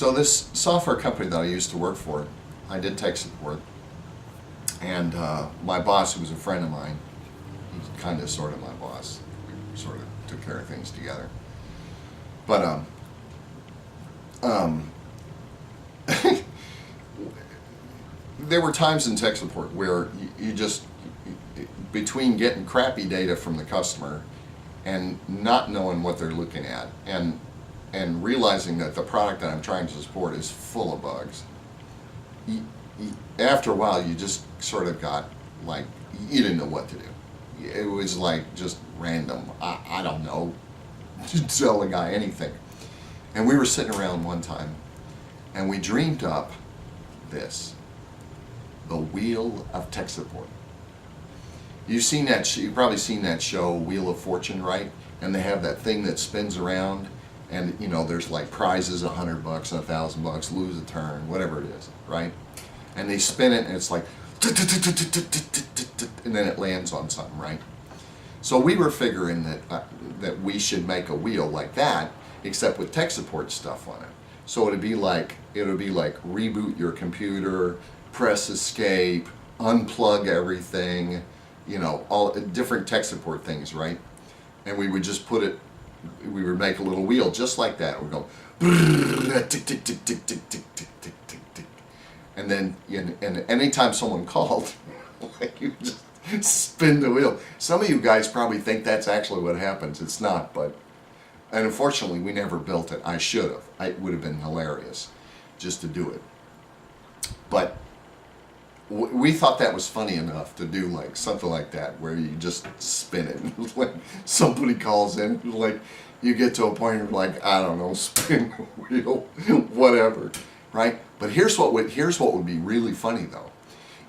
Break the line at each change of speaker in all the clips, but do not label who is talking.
So this software company that I used to work for, I did tech support, and my boss, who was a friend of mine, he's kind of sort of my boss. We sort of took care of things together. But there were times in tech support where you just, between getting crappy data from the customer and not knowing what they're looking at, and realizing that the product that I'm trying to support is full of bugs, after a while you just sort of got like, you didn't know what to do. It was like just random. I don't know. Just tell the guy anything. And we were sitting around one time and we dreamed up this, the Wheel of Tech Support. You've seen that, you've probably seen that show, Wheel of Fortune, right? And they have that thing that spins around, and you know, there's like prizes, $100 and $1,000, lose a turn, whatever it is, right? And they spin it and it's like, and then it lands on something, right? So we were figuring that we should make a wheel like that, except with tech support stuff on it. So it'd be like reboot your computer, press escape, unplug everything, you know, all different tech support things, right? And we would just put it, we would make a little wheel just like that. We'd go tick tick tick tick tick tick tick tick tick tick, and then and anytime someone called, like, you just spin the wheel. Some of you guys probably think that's actually what happens. It's not, but, and unfortunately we never built it. I should have. It would have been hilarious just to do it. But we thought that was funny enough to do like something like that, where you just spin it. Like somebody calls in, like you get to a point where like, I don't know, spin the wheel, whatever, right? But here's what would be really funny though,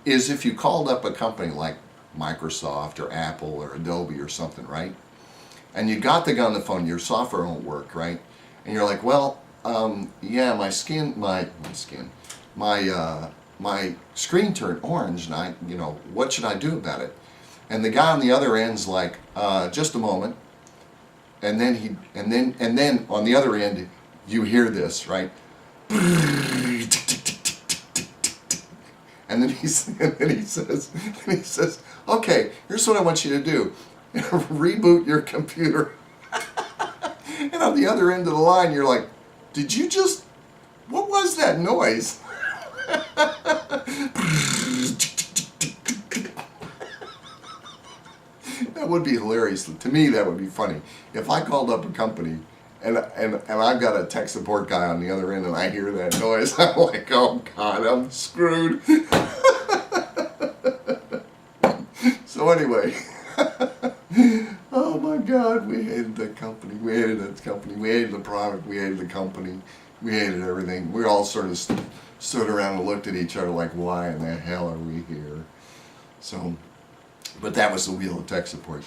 is if you called up a company like Microsoft or Apple or Adobe or something, right? And you got the guy on the phone, your software won't work, right? And you're like, well, yeah, my screen turned orange, and you know, what should I do about it? And the guy on the other end's like, just a moment. And then and then on the other end, you hear this, right? And then he says, okay, here's what I want you to do. Reboot your computer. And on the other end of the line, you're like, did you just, what was that noise? That would be hilarious. To me, that would be funny. If I called up a company and I've got a tech support guy on the other end and I hear that noise, I'm like, oh God, I'm screwed. So anyway, oh my God, we hated that company. We hated that company. We hated the product. We hated the company. We hated everything. We all sort of stood around and looked at each other like, why in the hell are we here? So, but that was the Wheel of Tech Support.